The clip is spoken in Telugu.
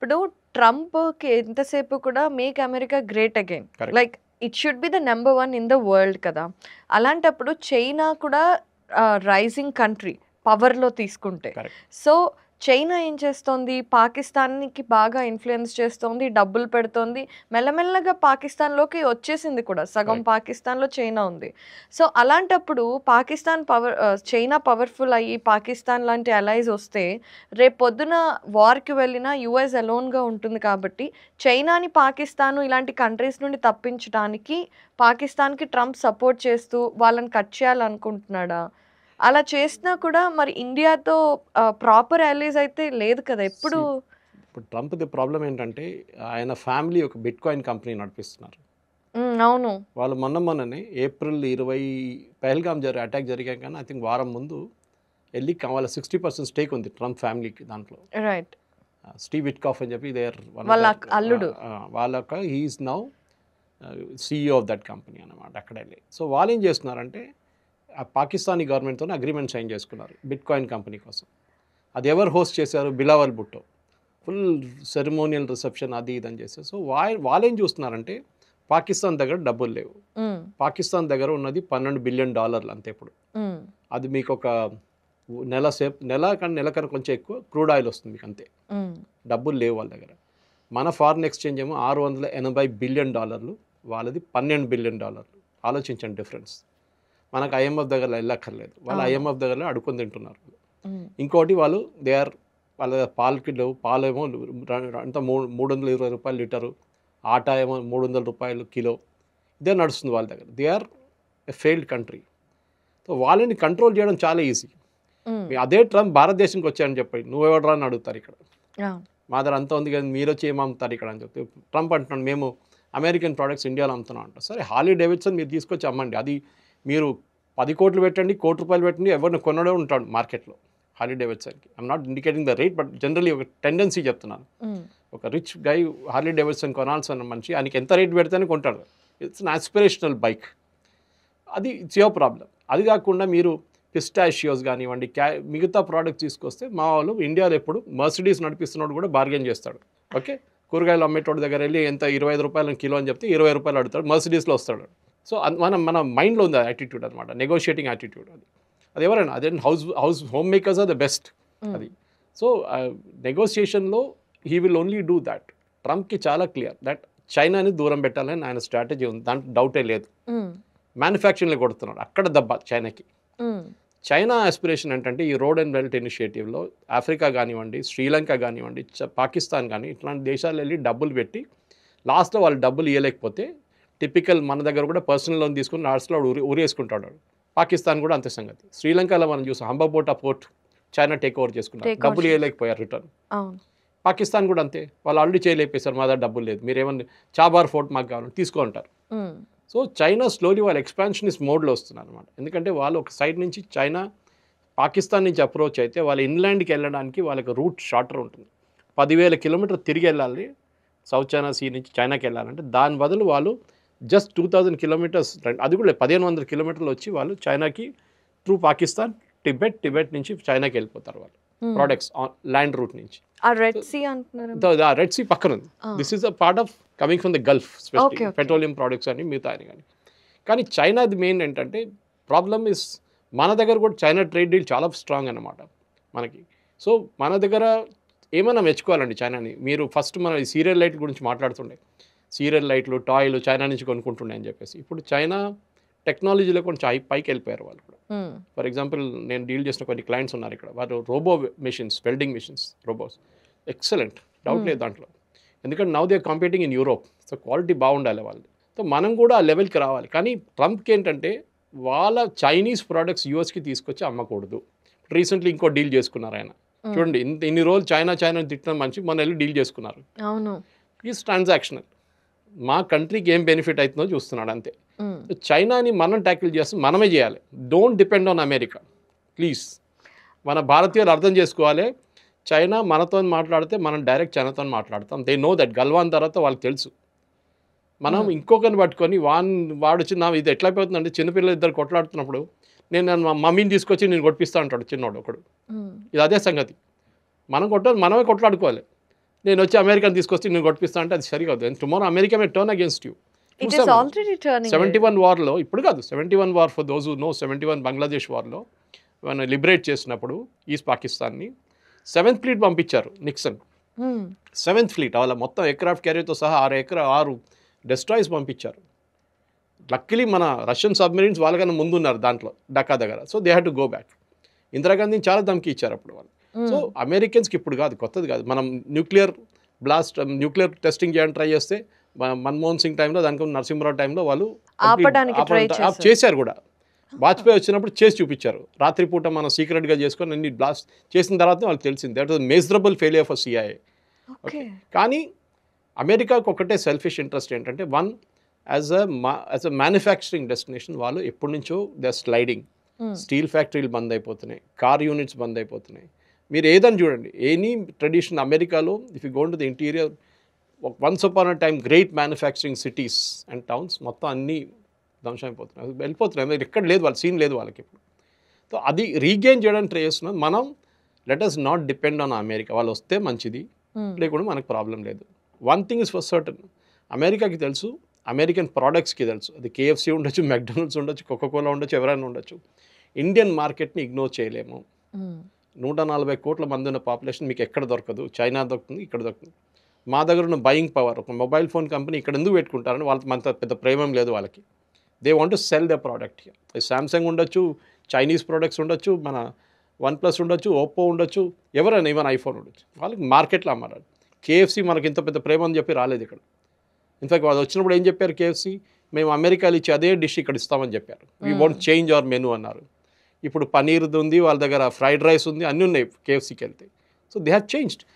ఇప్పుడు ట్రంప్‌కి ఎంతసేపు కూడా make America great again. Correct. Like it should be the number 1 in the world కదా! అలాంటప్పుడు చైనా కూడా రైజింగ్ కంట్రీ పవర్‌లో తీసుకుంటే. కరెక్ట్. సో, చైనా ఏం చేస్తోంది? పాకిస్తాన్‌కి బాగా ఇన్‌ఫ్లుయెన్స్ చేస్తోంది. డబ్బులు పెడుతోంది. మెల్లమెల్లగా పాకిస్తాన్‌లోకి వచ్చేసింది కూడా. సగం రైట్. పాకిస్తాన్‌లో చైనా ఉంది. సో, అలాంటప్పుడు చైనా పవర్‌ఫుల్ అయ్యి పాకిస్తాన్ లాంటి అలైస్ వస్తే రేపొద్దున వార్‌కి వెళ్ళినా యూఎస్ అలోన్‌గా ఉంటుంది కాబట్టి చైనాని, పాకిస్తాను ఇలాంటి కంట్రీస్ నుండి తప్పించడానికి పాకిస్తాన్‌కి ట్రంప్ సపోర్ట్ చేస్తూ వాళ్ళని కట్ చేయాలనుకుంటున్నాడా? అలా చేసినా కూడా మరి ఇండియాతో ప్రాపర్ అలైస్ అయితే లేదు కదా! ఎప్పుడు See, ఇప్పుడు ట్రంప్‌ది ప్రాబ్లమ్ ఏంటంటే ఆయన ఫ్యామిలీ ఒక బిట్‌కాయిన్ కంపెనీ నడిపిస్తున్నారు. అవును. వాళ్ళు మొన్ననే ఏప్రిల్ 20 పహల్గామ్ అటాక్ జరిగాక ఐ థింక్ వారం ముందు ఎళ్లి వాళ్ళ 60% స్టేక్ ఉంది ట్రంప్ ఫ్యామిలీకి దాంట్లో. రైట్. స్టీవ్ విట్కాఫ్ అని చెప్పి దే ఆర్ వన్ ఆఫ్ వాళ్ళ ద అల్లుడు. వాళ్ళొక he is now CEO of that company అన్నమాట అక్కడెళ్ళి. సో వాళ్ళేం చేస్తున్నారంటే ఆ పాకిస్తానీ గవర్నమెంట్‌తోని అగ్రీమెంట్ సైన్ చేసుకున్నారు బిట్‌కాయిన్ కంపెనీ కోసం. అది ఎవరు హోస్ట్ చేశారు? Bilawal Bhutto. Full ceremonial reception అది ఇది అని చేశారు. సో వాళ్ళేం చూస్తున్నారంటే పాకిస్తాన్ దగ్గర డబ్బులు లేవు. హ్మ్. పాకిస్తాన్ దగ్గర ఉన్నది $12 బిలియన్ అంతే ఇప్పుడు. హ్మ్. అది మీకు ఒక నెల కన్నా కొంచెం ఎక్కువ క్రూడ్ ఆయిల్ వస్తుంది మీకు అంతే. హ్మ్. డబ్బులు లేవు వాళ్ళ దగ్గర. మన ఫారిన్ ఎక్స్చేంజ్ ఏమో $680 బిలియన్, వాళ్ళది $12 బిలియన్. ఆలోచించండి డిఫరెన్స్. మనకు ఐఎంఎఫ్ దగ్గర వెళ్ళక్కర్లేదు. వాళ్ళు అవును. ఐఎంఎఫ్ దగ్గర అడుక్కొని తింటున్నారు. హ్మ్. ఇంకోటి వాళ్ళు వాళ్ళ పాలేమో అంతా $320 లీటరు, ఆటా ఏమో $300 కిలో. ఇదే నడుస్తుంది వాళ్ళ దగ్గర. They are a failed country. So వాళ్ళని కంట్రోల్ చేయడం చాలా ఈజీ. హ్మ్. అదే ట్రంప్ భారతదేశంకి వచ్చారని చెప్పి నువ్వెవడరా అని అడుగుతారు ఇక్కడ. అవును. మా దగ్గర అంతా ఉంది కానీ మీరు వచ్చి ఏం అమ్ముతారు ఇక్కడ అని చెప్పి ట్రంప్ అంటున్నాడు మేము అమెరికన్ ప్రోడక్ట్స్ ఇండియాలో అమ్ముతున్నాం అంటారు. సరే హార్లీ డేవిడ్సన్ మీరు తీసుకొచ్చి అమ్మండి. అది మీరు 10 కోట్లు పెట్టండి, ₹1 పెట్టండి, ఎవరిని కొనడే ఉంటాడు మార్కెట్లో హార్లీ డేవిడ్సన్కి. I'm not indicating the rate, but generally ఒక టెండెన్సీ చెప్తున్నాను. హ్మ్. ఒక రిచ్ గై హార్లీ డేవిడ్సన్ కొనాల్సిన మనిషి ఆయనకి ఎంత రేట్ పెడితేనే కొంటాడు. It's an aspirational bike. అది ఇట్స్ యువర్ ప్రాబ్లం. అది కాకుండా మీరు పిస్టాషియోస్ కానివ్వండి, మిగతా ప్రోడక్ట్స్ తీసుకొస్తే మా వాళ్ళు ఇండియాలో ఎప్పుడు మర్సిడీస్ నడిపిస్తున్నాడు కూడా బార్గెన్ చేస్తాడు. ఓకే, కూరగాయలు అమ్మేటోడి దగ్గర వెళ్ళి ఎంత ₹25 కిలో అని చెప్తే ₹20 అడుగుతాడు, మర్సిడీస్లో వస్తాడు. సో మన మైండ్లో ఉంది యాటిట్యూడ్ అనమాట, నెగోషియేటింగ్ యాటిట్యూడ్. అది ఎవరైనా అదే home makers are the best. అది సో నెగోషియేషన్లో he will only do that. ట్రంప్కి చాలా క్లియర్ దట్ చైనాని దూరం పెట్టాలని ఆయన స్ట్రాటజీ ఉంది, దాంట్లో డౌటే లేదు. మ్యానుఫ్యాక్చరింగ్లో కొడుతున్నాడు, అక్కడ దెబ్బ చైనాకి. చైనా ఆస్పిరేషన్ ఏంటంటే ఈ రోడ్ అండ్ బెల్ట్ ఇనిషియేటివ్లో ఆఫ్రికా కానివ్వండి, శ్రీలంక కానివ్వండి, పాకిస్తాన్ కానీ ఇట్లాంటి దేశాలు వెళ్ళి డబ్బులు పెట్టి లాస్ట్లో వాళ్ళు డబ్బులు ఇవ్వలేకపోతే టిపికల్ మన దగ్గర కూడా పర్సనల్ లోన్ తీసుకుని లాస్ట్లో ఊరేసుకుంటాడు. పాకిస్తాన్ కూడా అంతే సంగతి. శ్రీలంకలో మనం చూసాం హంబాబోటా పోర్ట్ చైనా టేక్ ఓవర్ చేసుకుంటారు, డబ్బులు ఇవ్వలేకపోయారు రిటర్న్. పాకిస్తాన్ కూడా అంతే, వాళ్ళు ఆల్రెడీ చేయలేకపోయారు, మా దగ్గర డబ్బులు లేదు, మీరు ఏమన్నా చాబార్ ఫోర్ట్ మాకు కావాలని తీసుకుంటారు. సో చైనా స్లోలీ వాళ్ళ ఎక్స్పాన్షనిస్ట్ మోడ్లో వస్తున్నారు అనమాట. ఎందుకంటే వాళ్ళు ఒక సైడ్ నుంచి చైనా పాకిస్తాన్ నుంచి అప్రోచ్ అయితే వాళ్ళ ఇన్లాండ్కి వెళ్ళడానికి వాళ్ళకి రూట్ షార్టర్ ఉంటుంది. 10,000 కిలోమీటర్ తిరిగి వెళ్ళాలి సౌత్ చైనా సీ నుంచి చైనాకి వెళ్ళాలంటే. దాని బదులు వాళ్ళు జస్ట్ 2,000 కిలోమీటర్స్, అది కూడా 1,500 కిలోమీటర్లు వచ్చి వాళ్ళు చైనాకి త్రూ పాకిస్తాన్, టిబెట్ నుంచి చైనాకి వెళ్ళిపోతారు వాళ్ళు ప్రోడక్ట్స్ ల్యాండ్ రూట్ నుంచి. రెడ్ సీ అంటున్నారు. రెడ్ సీ పక్కన ఉంది. This is a part of coming from the Gulf, specially petroleum products అని మిగతా అని. కానీ చైనాది మెయిన్ ఏంటంటే ప్రాబ్లమ్ ఇస్ మన దగ్గర కూడా చైనా ట్రేడ్ డీల్ చాలా స్ట్రాంగ్ అన్నమాట మనకి. సో మన దగ్గర ఏమైనా మెచ్చుకోవాలండి చైనాని. మీరు ఫస్ట్ మన సీరియల్ లైట్ గురించి మాట్లాడుతుండే, సీరియల్ లైట్లు టాయ్లు చైనా నుంచి కొనుక్కుంటుండే అని చెప్పేసి. ఇప్పుడు చైనా టెక్నాలజీలో కొంచెం పైకి వెళ్ళిపోయారు వాళ్ళు కూడా. ఫర్ ఎగ్జాంపుల్ నేను డీల్ చేసిన కొన్ని క్లయింట్స్ ఉన్నారు ఇక్కడ, వాళ్ళు robo machines, welding machines, robos excellent, doubt లేదు దాంట్లో. ఎందుకంటే now they are competing in Europe. So quality బాగుండాలి వాళ్ళు. సో మనం కూడా ఆ లెవెల్కి రావాలి. కానీ ట్రంప్కి ఏంటంటే వాళ్ళ చైనీస్ ప్రోడక్ట్స్ యూఎస్కి తీసుకొచ్చి అమ్మకూడదు. రీసెంట్లీ ఇంకో డీల్ చేసుకున్నారు ఆయన. చూడండి, ఇన్ని రోజులు చైనా తిట్టిన మనిషి మన వెళ్ళి డీల్ చేసుకున్నారు. అవును, ఈజ్ ట్రాన్సాక్షనల్. మా కంట్రీకి ఏం బెనిఫిట్ అవుతుందో చూస్తున్నాడు అంతే. చైనాని మనం ట్యాకిల్ చేస్తే మనమే చేయాలి. Don't depend on America please. మన భారతీయులు అర్థం చేసుకోవాలి, చైనా మనతో మాట్లాడితే మనం డైరెక్ట్ చైనాతో మాట్లాడతాం. They know that. గల్వాన్ తర్వాత వాళ్ళకి తెలుసు. మనం ఇంకొకరిని పట్టుకొని వాడు వచ్చి ఇది ఎట్లా అయిపోతుందంటే చిన్నపిల్లలు ఇద్దరు కొట్లాడుతున్నప్పుడు నేను మా మమ్మీని తీసుకొచ్చి నేను కొట్టిస్తా అంటాడు చిన్నోడు ఒకడు. ఇది అదే సంగతి. మనమే కొట్లాడుకోవాలి. నేను వచ్చి అమెరికాని తీసుకొచ్చి నేను కొట్టిస్తా అంటే అది సరికాదు. Tomorrow America may turn against you. It is already turning. 71 వార్లో ఇప్పుడు కాదు, 71 war for those who know, 71 Bangladesh వార్లో మనం లిబరేట్ చేసినప్పుడు ఈస్ట్ పాకిస్తాన్ని 7th ఫ్లీట్ పంపించారు నిక్సన్. 7th ఫ్లీట్ వాళ్ళ మొత్తం ఎయిర్క్రాఫ్ట్ క్యారియర్తో సహా 6 డెస్ట్రాయ్స్ పంపించారు. లక్కీలీ మన రష్యన్ సబ్మెరీన్స్ వాళ్ళకన్నా ముందున్నారు దాంట్లో డక్కా దగ్గర. So they had to go back. ఇందిరాగాంధీని చాలా ధమ్కి ఇచ్చారు అప్పుడు వాళ్ళు. సో అమెరికన్స్కి ఇప్పుడు కాదు, కొత్తది కాదు. మనం న్యూక్లియర్ టెస్టింగ్ చేయడానికి ట్రై చేస్తే మన్మోహన్ సింగ్ టైంలో, దానికి నరసింహరావు టైంలో వాళ్ళు ఆపడానికి ట్రై చేశారు కూడా. వాజ్పేయి వచ్చినప్పుడు చేసి చూపించారు. రాత్రిపూట మనం సీక్రెట్గా చేసుకొని అన్ని బ్లాస్ట్ చేసిన తర్వాత వాళ్ళకి తెలిసింది that was measurable failure for CIA. Okay. కానీ అమెరికాకు ఒకటే సెల్ఫిష్ ఇంట్రెస్ట్ ఏంటంటే, one as a manufacturing destination వాళ్ళు ఎప్పటి నుంచో దే స్లైడింగ్. స్టీల్ ఫ్యాక్టరీలు బంద్ అయిపోతున్నాయి, కార్ యూనిట్స్ బంద్ అయిపోతున్నాయి. మీరు ఏదని చూడండి, ఎనీ ట్రెడిషన్ అమెరికాలో if you go to the interior, once upon a time great manufacturing cities and towns మొత్తం అన్నీ ధ్వంసం అయిపోతున్నాయి, వెళ్ళిపోతున్నాయి. ఎక్కడ లేదు వాళ్ళ సీన్ లేదు వాళ్ళకి ఇప్పుడు. సో అది రీగెయిన్ చేయడానికి ట్రై చేస్తున్నాం మనం. Let us not depend on America. వాళ్ళు వస్తే మంచిది, లేకుండా మనకు ప్రాబ్లం లేదు. One thing is for certain, అమెరికాకి తెలుసు, అమెరికన్ ప్రోడక్ట్స్కి తెలుసు. అది KFC ఉండొచ్చు, మెక్డొనాల్డ్స్ ఉండొచ్చు, కోకోకోలా ఉండొచ్చు, ఎవరైనా ఉండొచ్చు. ఇండియన్ మార్కెట్ని ఇగ్నోర్ చేయలేము. 140 కోట్ల మంది ఉన్న పాపులేషన్ మీకు ఎక్కడ దొరకదు. చైనా దొరుకుతుంది, ఇక్కడ దొరుకుతుంది. మా దగ్గర ఉన్న బయింగ్ పవర్, ఒక మొబైల్ ఫోన్ కంపెనీ ఇక్కడ ఎందుకు పెట్టుకుంటారని వాళ్ళకి మనతో పెద్ద ప్రేమం లేదు వాళ్ళకి. They want to cell the product. Samsung ఉండొచ్చు, చైనీస్ ప్రోడక్ట్స్ ఉండొచ్చు, మన OnePlus ఉండొచ్చు, ఓప్పో ఉండొచ్చు, ఎవరైనా ఈవెన్ ఐఫోన్ ఉండొచ్చు. వాళ్ళకి మార్కెట్లో అమ్మాలి. KFC మనకి ఇంత పెద్ద ప్రేమ అని చెప్పి రాలేదు ఇక్కడ. ఇన్ఫాక్ట్ వాళ్ళు వచ్చినప్పుడు ఏం చెప్పారు, KFC మేము అమెరికాలో ఇచ్చి అదే డిష్ ఇక్కడ ఇస్తామని చెప్పారు. We want change our menu అన్నారు. ఇప్పుడు పనీర్ది ఉంది వాళ్ళ దగ్గర, ఫ్రైడ్ రైస్ ఉంది, అన్నీ ఉన్నాయి KFCకి వెళ్తే. So they have changed.